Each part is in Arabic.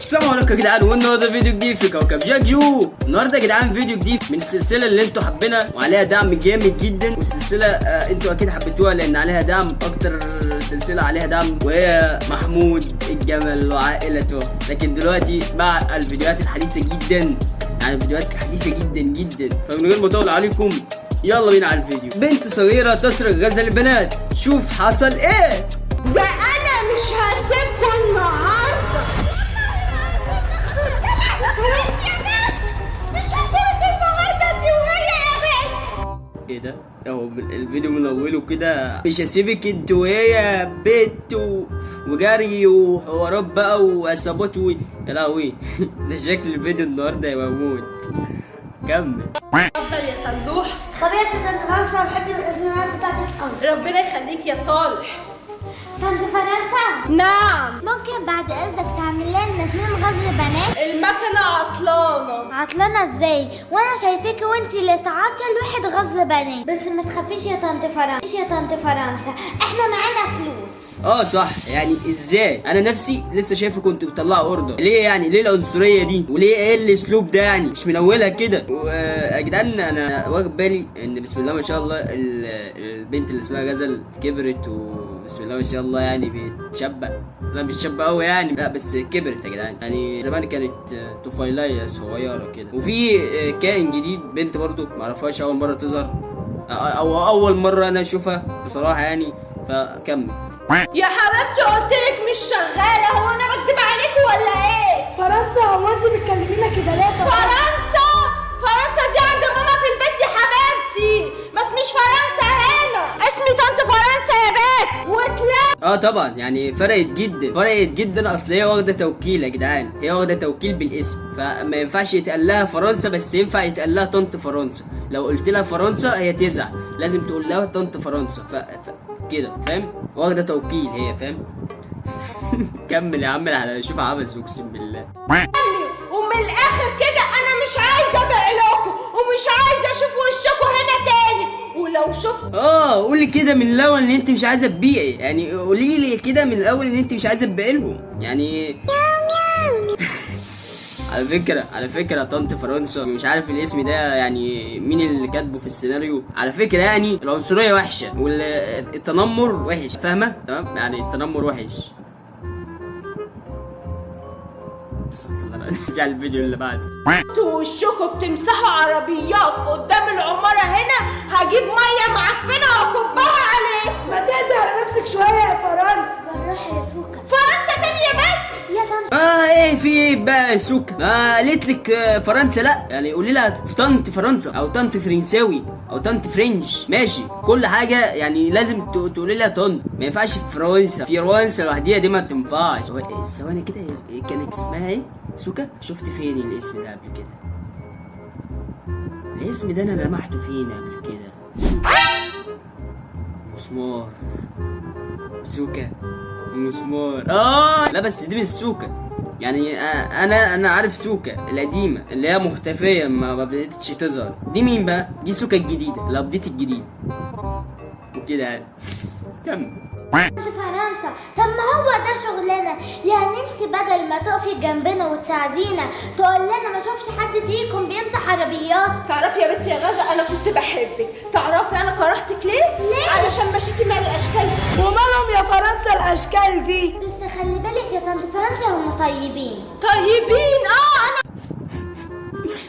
السلام عليكم يا جدعان، والنهارده فيديو جديد في كوكب جاكجو. النهارده يا جدعان فيديو جديد من السلسله اللي انتوا حابينها وعليها دعم جامد جدا، والسلسله انتوا اكيد حبيتوها لان عليها دعم، اكتر سلسله عليها دعم، وهي محمود الجمل وعائلته. لكن دلوقتي مع الفيديوهات الحديثه جدا، يعني الفيديوهات حديثه جدا جدا، فمن غير ما اطول عليكم يلا بينا على الفيديو. بنت صغيره تسرق غزل البنات، شوف حصل ايه. ده انا مش هسيبكم النهارده، مش هسيبك النهارده انت وهي يا بنت. ايه ده؟ اهو الفيديو من اوله كده، مش هسيبك انت وهي يا بنت وجري وحوارات بقى وعصابات يا لهوي. ده شكل الفيديو النهارده يا موت. كمل. اتفضل يا صلوح. طبيعي كنت فرنسا بحب الغزلات بتاعتك قوي. ربنا يخليك يا صالح. كنت فرنسا؟ نعم. ممكن بعد اذنك تعمل لنا 2 غزل بنات؟ المكنه عطلانه. عطلانة ازاي؟ وانا شايفاكي وانتي اللي ساعات الواحد غزل بنات. بس ما تخافيش يا طنط فرنسا، يا طنط فرنسا احنا معانا فلوس. صح، يعني ازاي؟ انا نفسي لسه شايفه كنت بتطلع اوردر. ليه يعني؟ ليه العنصريه دي؟ وليه ايه الاسلوب ده؟ يعني مش منولها كده. ويا جدعان انا واخد بالي ان بسم الله ما شاء الله البنت اللي اسمها غزل كبرت، وبسم الله ما شاء الله يعني بتشبه. لا مش شابه قوي يعني، لا بس كبرت يا جدعان. يعني زمان كانت طفيليه صغيره كده. وفي كائن جديد، بنت برضو معرفهاش، اول مره تظهر او اول مره انا اشوفها بصراحه يعني. فكمل. يا حبيبتي قلت لك مش شغاله، هو انا بكدب عليكي ولا ايه؟ فرنسا هو انتي بتكلمينا كده ليه؟ فرنسا دي عند ماما في البيت يا حبيبتي، بس مش فرنسا هنا. اسمي طنط فرنسا يا بنت وتلا. طبعا يعني فرقت جدا اصل هي واخده توكيل يا جدعان، هي واخده توكيل بالاسم، فما ينفعش يتقال لها فرنسا، بس ينفع يتقال لها طنط فرنسا. لو قلت لها فرنسا هي تزعل، لازم تقول لها طنط فرنسا. كده فاهم؟ واخده توكيل هي، فاهم؟ كمل يا عم، على شوف عبث اقسم بالله. ومن الاخر كده انا مش عايزه ابيع لكم، ومش عايزه اشوف وشكم هنا تاني، ولو شفت قولي كده من الاول ان انت مش عايزه تبيعي، يعني قولي لي كده من الاول ان انت مش عايزه تبيعي لهم يعني. على فكره طنط فرنسا، مش عارف الاسم ده يعني مين اللي كاتبه في السيناريو. على فكره يعني العنصريه وحشه والتنمر وحش، فاهمه؟ تمام، يعني التنمر وحش. رجع الفيديو اللي بعده. انتوا وشكم بتمسحوا عربيات قدام العماره هنا، هجيب ميه معفنه واكبها عليكم. ما تهدي على نفسك شوية يا فرنسا. بالراحة يا سوكا. فرنسا تاني يا بنت. يا طنط. ايه في ايه بقى سوكا؟ قالت لك فرنسا، لا يعني قولي لها طنط فرنسا او طنط فرنساوي او طنط فرنش، ماشي كل حاجه، يعني لازم تقولي لها طنط، ما ينفعش فرنسا لوحديها، دي ما تنفعش. ثواني كده، كانت اسمها ايه سوكا؟ شفت فين الاسم ده قبل كده؟ الاسم ده انا لمحته فين قبل كده؟ مسمار. سوكا مسمار. لا بس دي مش سوكا، يعني انا عارف سوكا القديمه اللي هي مختفيه ما بدأتش تظهر. دي مين بقى؟ دي سوكا الجديده، الابديت الجديد وكده يعني. كمل. طنط فرنسا، طب ما هو ده شغلنا، يعني انت بدل ما تقفي جنبنا وتساعدينا تقول لنا ما شافش حد فيكم بيمسح عربيات. تعرفي يا بنتي يا غزه انا كنت بحبك، تعرفي انا كرهتك ليه؟ علشان مشيتي مع الاشكال. ومالهم يا فرنسا الاشكال دي؟ بس خلي بالك يا طنط فرنسا هم طيبين. انا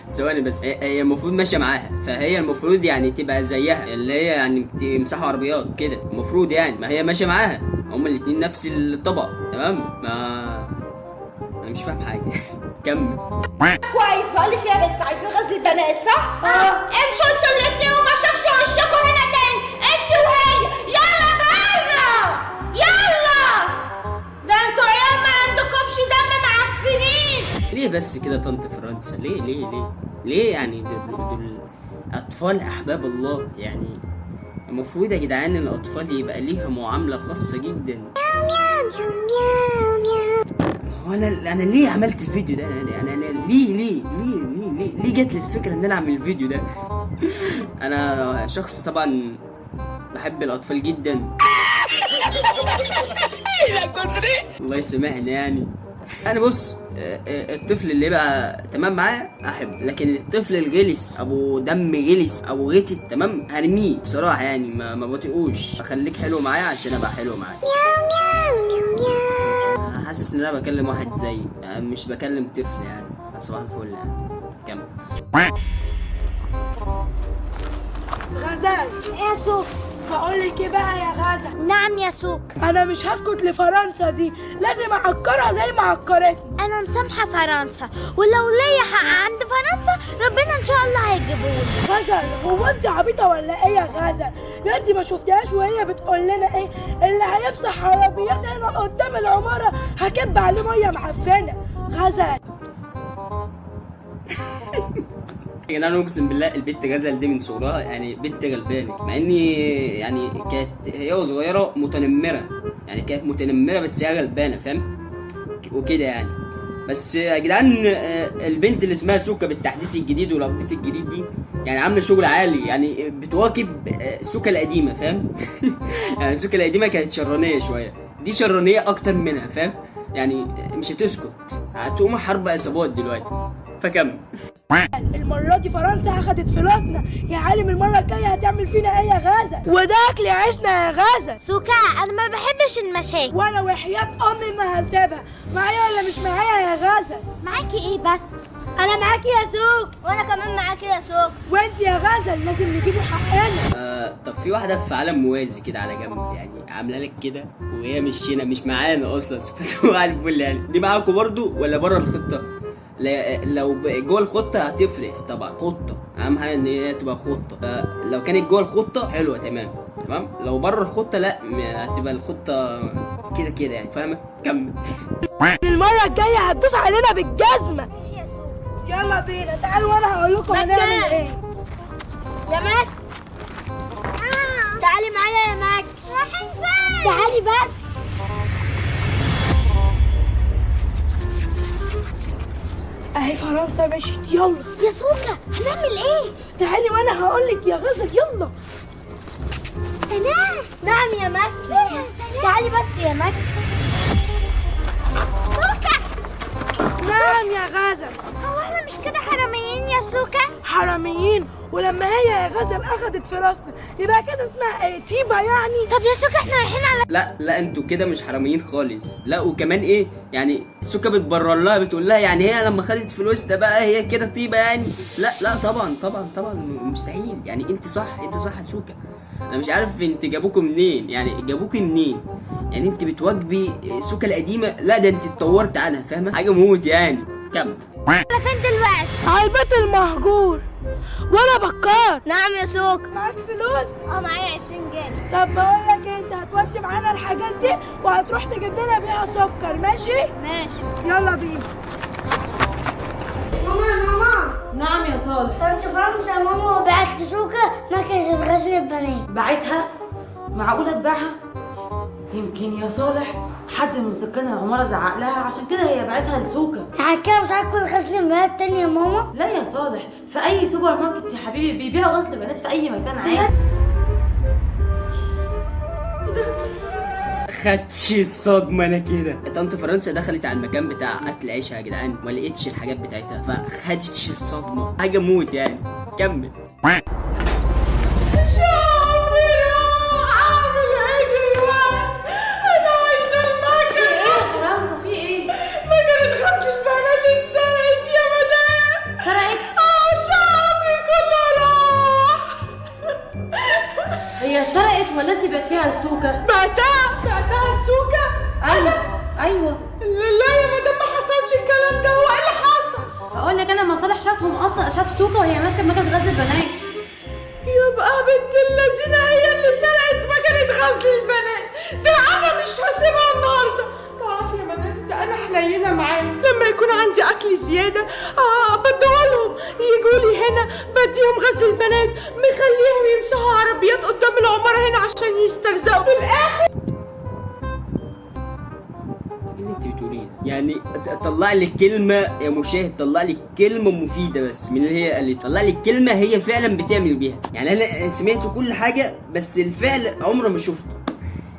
ثواني بس، هي المفروض ماشيه معاها، فهي المفروض يعني تبقى زيها، اللي هي يعني بتمسحوا عربيات كده المفروض، يعني ما هي ماشيه معاها، هما الاثنين نفس الطبق، تمام؟ انا مش فاهم حاجه. كمل. كويس. بقول لك يا بنت عايزين غزل البنات صح؟ امشوا انتوا الاثنين وما اشوفش وشكم هنا تاني، انت وهي. يلا بره يلا، ده انتوا عيال ما عندكمش دم معفنين. ليه بس كده طنط فرنسا؟ ليه يعني؟ دول اطفال احباب الله، يعني المفروض يا جدعان ان الاطفال يبقى ليها معامله خاصه جدا. هو انا ليه عملت الفيديو ده؟ انا ليه جت لي الفكره ان انا اعمل الفيديو ده؟ انا شخص طبعا بحب الاطفال جدا. الله يسامحني يعني. بص، الطفل اللي بقى تمام معايا احب، لكن الطفل الغلس ابو دم غلس ابو غتت تمام هرميه بصراحه يعني، ما بطيقوش. خليك حلو معايا عشان ابقى حلو معاك. حاسس ان انا بكلم واحد زيي يعني، مش بكلم طفل يعني. صباح الفل يعني. كمل. غزال، يا سوق. بقول لك ايه بقى يا غزل؟ نعم يا سوق. انا مش هسكت لفرنسا دي، لازم اعكرها زي ما عكرتني. انا مسامحه فرنسا، ولو ليا حق عند فرنسا ربنا ان شاء الله هيجيبهولي. غزل، هو انت عبيطه ولا ايه يا غزل؟ يا انت ما شفتيهاش وهي بتقول لنا ايه؟ اللي هيفسح عربيات هنا قدام العماره هكب عليه ميه معفنه. غزل يعني انا اقسم بالله البت غزل دي من صغرها يعني بنت غلبانه، مع اني يعني كانت هي وصغيره متنمره، يعني كانت متنمره بس هي غلبانه فاهم وكده يعني. بس يا جدعان البنت اللي اسمها سوكا بالتحديث الجديد والابديت الجديد دي يعني عامله شغل عالي، يعني بتواكب سوكا القديمه فاهم. يعني سوكا القديمه كانت شرانيه شويه، دي شرانيه اكتر منها فاهم يعني. مش هتسكت، هتقوم حرب عصابات دلوقتي. فكمل. المرة دي فرنسا اخدت فلوسنا يا عالم، المرة الجاية هتعمل فينا ايه يا غزل؟ وده اكل عيشنا يا غزل. سوكا انا ما بحبش المشاكل. وانا وحياة امي ما هسيبها، معايا ولا مش معايا يا غزل؟ معاكي ايه بس؟ انا معاكي يا سوق. وانا كمان معاكي يا سوق. وانت يا غزل لازم نجيبوا حقنا. طب في واحدة في عالم موازي كده على جنب يعني، عاملة لك كده وهي مش هنا، مش معانا اصلا. صباح الفل يعني. دي معاكم برضو ولا بره الخطة؟ لو جوه الخطة هتفرق طبعا، خطة اهم حاجة ان هي تبقى خطة. لو كانت جوه الخطة حلوة تمام، لو بره الخطة لا هتبقى الخطة كده كده يعني فاهمة؟ كمل. المرة الجاية هتدوس علينا بالجزمة. ماشي يا سوق. يلا بينا، تعالوا وانا هقول لكم هنعمل ايه. يا ماك تعالي معايا يا ماك. رايحين فين؟ تعالي بس. اهي فرنسا مشيت، يلا يا سوكا هنعمل ايه؟ تعالي وانا هقول لك يا غزل. يلا. سلام. نعم يا ماك. ليه يا سلام؟ تعالي بس يا ماك. سوكا. نعم يا غزل. هو احنا مش كده حراميين يا سوكا؟ حراميين، ولما هي يا غزل اخدت فلوسنا يبقى كده اسمها ايه؟ طيبة يعني. طب يا سوكا احنا رايحين على لا انتوا كده مش حراميين خالص. لا وكمان ايه يعني سوكا بتبرر لها، بتقول لها يعني هي لما خدت فلوس ده بقى هي كده طيبة يعني. لا طبعا مستحيل يعني. انت صح يا سوكا. انا مش عارف انت جابوكوا منين يعني، جابوكي منين يعني؟ انت بتواجبي سوكا القديمة؟ لا ده انت اتطورت عنها فاهمة حاجة موت يعني. كمل. فين دلوقتي؟ على البيت المهجور. وانا بكار. نعم يا سوك. معاك فلوس؟ معايا 20 جنيه. طب بقول لك انت هتودي معانا الحاجات دي وهتروح تجيب لنا بيها سكر، ماشي؟ ماشي. يلا بينا. ماما. نعم يا صالح. كنت فرنسا يا ماما وبعت لسوكا مكنة غسل البنات. باعتها؟ معقولة تباعها؟ يمكن يا صالح حد من سكان العمارة زعق لها عشان كده هي باعتها لسوكا. يعني كده مش هاكل غسل البنات تاني يا ماما؟ لا يا صالح، في أي سوبر ماركت يا حبيبي بيبيعوا غسل بنات في أي مكان عادي. خدش الصدمة انا كده. طنط فرنسا دخلت على المكان بتاع اكل عيشها يا جدعان، ما لقيتش الحاجات بتاعتها فخدتش الصدمة. حاجة موت يعني. كمل. فرنسا في ايه؟ مكنة غسل البنات اتسرقت يا مدام. سرقت؟ شعري كله راح. هي اتسرقت ولا انت بعتيها لسوكا؟ بعتها لسوكا. ايوه. لا يا مدام ما حصلش الكلام ده. هو ايه اللي حصل؟ هقول لك انا، ما صالح شافهم اصلا، شاف سوكا وهي ماشيه بمكنة غسل البنات. يبقى بنت اللذينة هي اللي سرقت مكنة غسل البنات. ده انا مش هسيبها النهارده. تعرفي يا مدام ده انا حنينه معاهم، لما يكون عندي اكل زياده بديهولهم يجوا لي هنا، بديهم غسل البنات، مخليهم يمسحوا عربيات قدام العماره هنا عشان يسترزقوا بالاخر. ايه اللي انت بتقوليه يعني؟ طلع لي كلمة يا مشاهد، طلع لي كلمة مفيدة بس من اللي هي قالت. طلع لي كلمة هي فعلا بتعمل بيها يعني. انا سمعت كل حاجة بس الفعل عمري ما شفته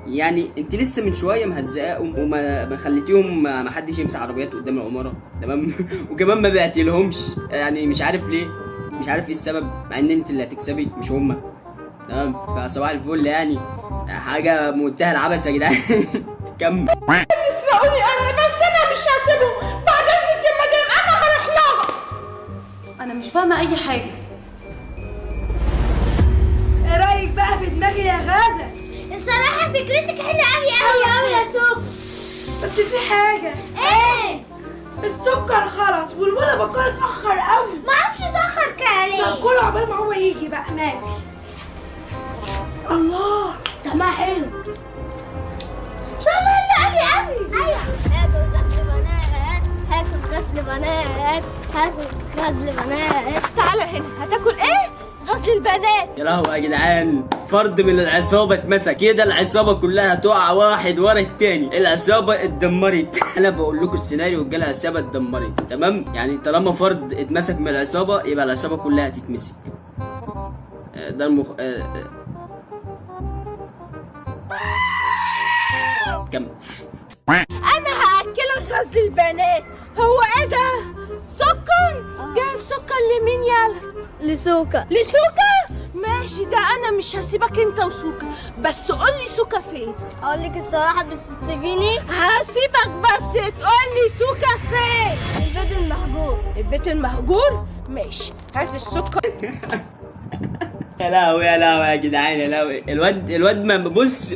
يعني انت لسه من شويه مهزقاهم وما خليتيهم ما حدش يمسح عربيات قدام العماره، تمام؟ وكمان ما بعتيلهمش، يعني مش عارف ليه، مش عارف ايه السبب، مع ان انت اللي هتكسبي مش هما، تمام؟ فصباح الفل يعني، حاجه منتهى العبث يا جدعان. كمل. يسرقوني انا، بس انا مش هسيبهم. بعد اذنك يا مدام انا هروح لها. انا مش فاهمه اي حاجه. ايه رايك بقى في دماغي يا غازه؟ الصراحة فكرتك حلوة أوي أوي أوي يا سوق. بس في حاجه. إيه؟ السكر خلص والولا بكار اتاخر قوي. معرفش اتأخر كده طب ليه؟ كله عقبال ما هو يجي بقى. ماشي. الله، طعمها حلو. طعمها حلو أوي أوي. أيوه. هاكل غزل بنات، هاكل غزل بنات، هاكل غزل بنات. تعالى هنا، هتاكل ايه؟ غسل البنات. يا لهوي يا جدعان، فرد من العصابه اتمسك كده، العصابه كلها تقع واحد ورا التاني، العصابه اتدمرت. انا بقول لكم السيناريو، الجاله العصابه اتدمرت، تمام؟ يعني طالما فرد اتمسك من العصابه يبقى العصابه كلها هتتمسك. ده كمل. انا هاكلك غسل البنات. هو ايه ده؟ سكر؟ جايب سكر لمين يالا؟ لسوكا. لسوكا؟ ماشي، ده انا مش هسيبك انت وسوكا، بس قولي سوكا فين؟ اقول لك الصراحه بس تسيبيني. هسيبك بس تقولي سوكا فين. البيت المحجور. البيت المهجور؟ ماشي، هات السكر. يا لهوي يا لهوي يا جدعان، يا لهوي. الواد ما بص،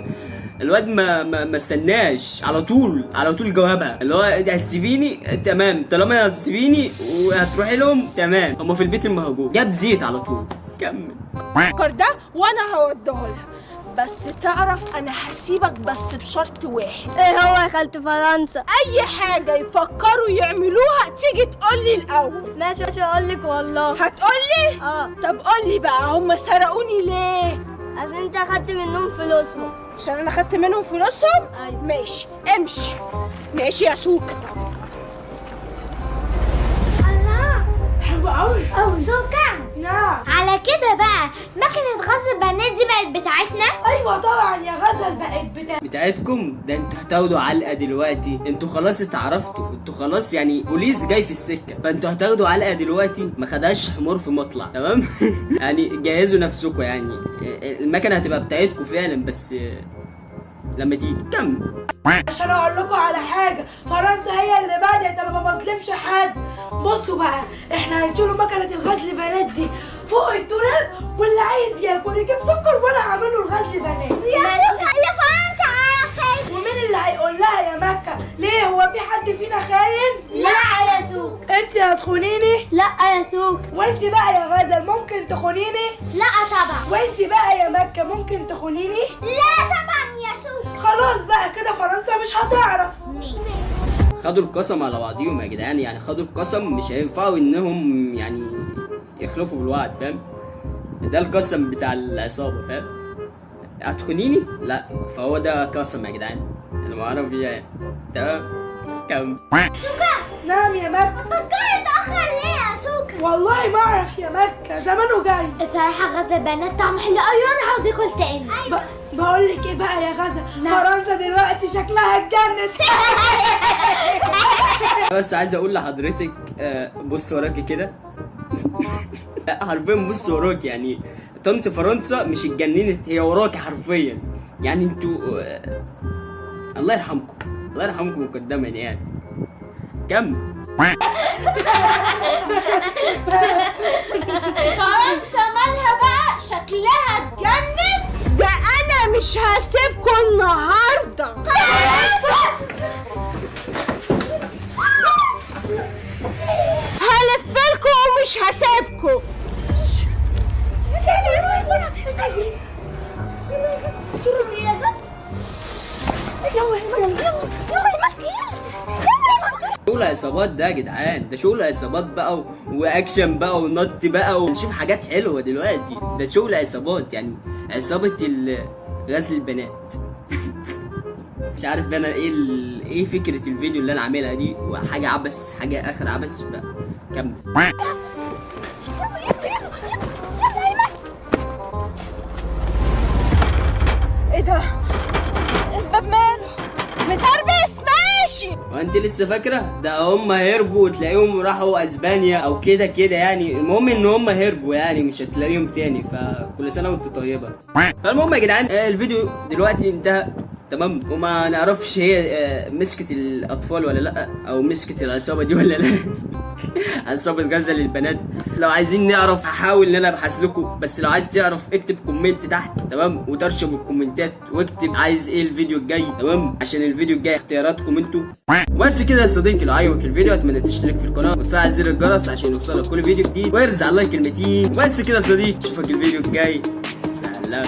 الواد ما استناش، على طول جوابها، اللي هو هتسيبيني، تمام، طالما هتسيبيني وهتروحي لهم، تمام، هما في البيت المهجور، جاب زيت على طول. كمل. السكر ده وانا هوديه لها، بس تعرف انا هسيبك بس بشرط واحد. ايه هو يا خالة فرنسا؟ اي حاجة يفكروا يعملوها تيجي تقولي الاول. ماشي مش هقول لك والله. هتقولي؟ اه. طب قولي بقى، هم سرقوني ليه؟ عشان انت اخدت منهم فلوسهم. عشان انا خدت منهم فلوسهم؟ أيوة. ماشي، امشي. ماشي يا سوكا. الله. حلو قوي. أو سوكا. نعم. على كده بقى مكنة غسل البنات دي بقت بتاعتنا؟ ايوه طبعا يا غزل بقت بتاعتكم ده، انتوا هتاخدوا علقه دلوقتي، انتوا خلاص اتعرفتوا، انتوا خلاص يعني بوليس جاي في السكه، فانتوا هتاخدوا علقه دلوقتي، ما خدهاش حمار في مطلع، تمام؟ يعني جهزوا نفسكم، يعني المكنه هتبقى بتاعتكم فعلا، بس لما تيجي كمل. عشان اقول لكم على حاجه، فرنسا هي اللي بدات، انا ما بظلمش حد. بصوا بقى، احنا هنشيلوا مكنه الغزل بنات دي فوق الدولاب، واللي عايز ياكل يجيب سكر وانا هعمل له الغزل بنات. يا سوكا يا فرنسا خايف. ومين اللي هيقول لها يا مكه؟ ليه، هو في حد فينا خاين؟ لا يا سوكا. انت هتخونيني؟ لا يا سوكا. وانت بقى يا غزل ممكن تخونيني؟ لا طبعا. وانت بقى يا مكه ممكن تخونيني؟ لا طبعا يا سوكا. خلاص بقى كده فرنسا مش هتعرف. ماشي. خدوا القسم على بعضيهم يا جدعان، يعني خدوا القسم، مش هينفعوا انهم يعني يخلفوا بالوعد، فاهم؟ ده القسم بتاع العصابه، فاهم؟ هتخونيني؟ لا، فهو ده قسم يا جدعان، انا ما اعرف يعني، تمام؟ كم. سوكا. نعم يا مكه. فكرت اتأخر ليه يا سوكا؟ والله ما اعرف يا مكه، زمانه جاي. الصراحة غزل البنات طعمه حلو قوي وانا عاوز اكل تاني. ايوه. بقول لك ايه بقى يا غزل، فرنسا دلوقتي شكلها اتجنت. بس عايز اقول لحضرتك، بص وراكي كده. لا حرفيا بص وراكي، يعني طنط فرنسا مش اتجننت، هي وراكي حرفيا، يعني انتوا الله يرحمكم، الله يرحمكم مقدما يعني. كم. فرنسا مالها بقى؟ شكلها اتجنت. ده انا مش هسيبكم النهارده. هلفلكم ومش هسيبكم. شغل عصابات ده يا جدعان، ده شغل عصابات بقى واكشن بقى ونط بقى ونشوف حاجات حلوه دلوقتي، ده شغل عصابات، يعني عصابه غزل البنات. مش عارف انا ايه فكره الفيديو اللي انا عاملها دي، وحاجه عبث، حاجه اخر عبث، فكمل. ايه ده؟ وانت لسه فاكره؟ ده هم هربوا وتلاقيهم راحوا اسبانيا او كده كده يعني. المهم ان هم هربوا يعني، مش هتلاقيهم تاني. فكل سنه وانت طيبه. فالمهم يا جدعان الفيديو دلوقتي انتهى تمام. وما نعرفش هي مسكت الاطفال ولا لا، او مسكت العصابه دي ولا لا. عصابه غزه للبنات. لو عايزين نعرف هحاول ان انا ابحث لكم، بس لو عايز تعرف اكتب كومنت تحت تمام، وترشم الكومنتات واكتب عايز ايه الفيديو الجاي تمام، عشان الفيديو الجاي اختياراتكم انتوا. بس كده يا صديقي، لو عجبك الفيديو اتمنى تشترك في القناه وتفعل زر الجرس عشان يوصلك كل فيديو جديد، وارزع لايك كلمتين. بس كده يا صديقي، اشوفك الفيديو الجاي. سلام.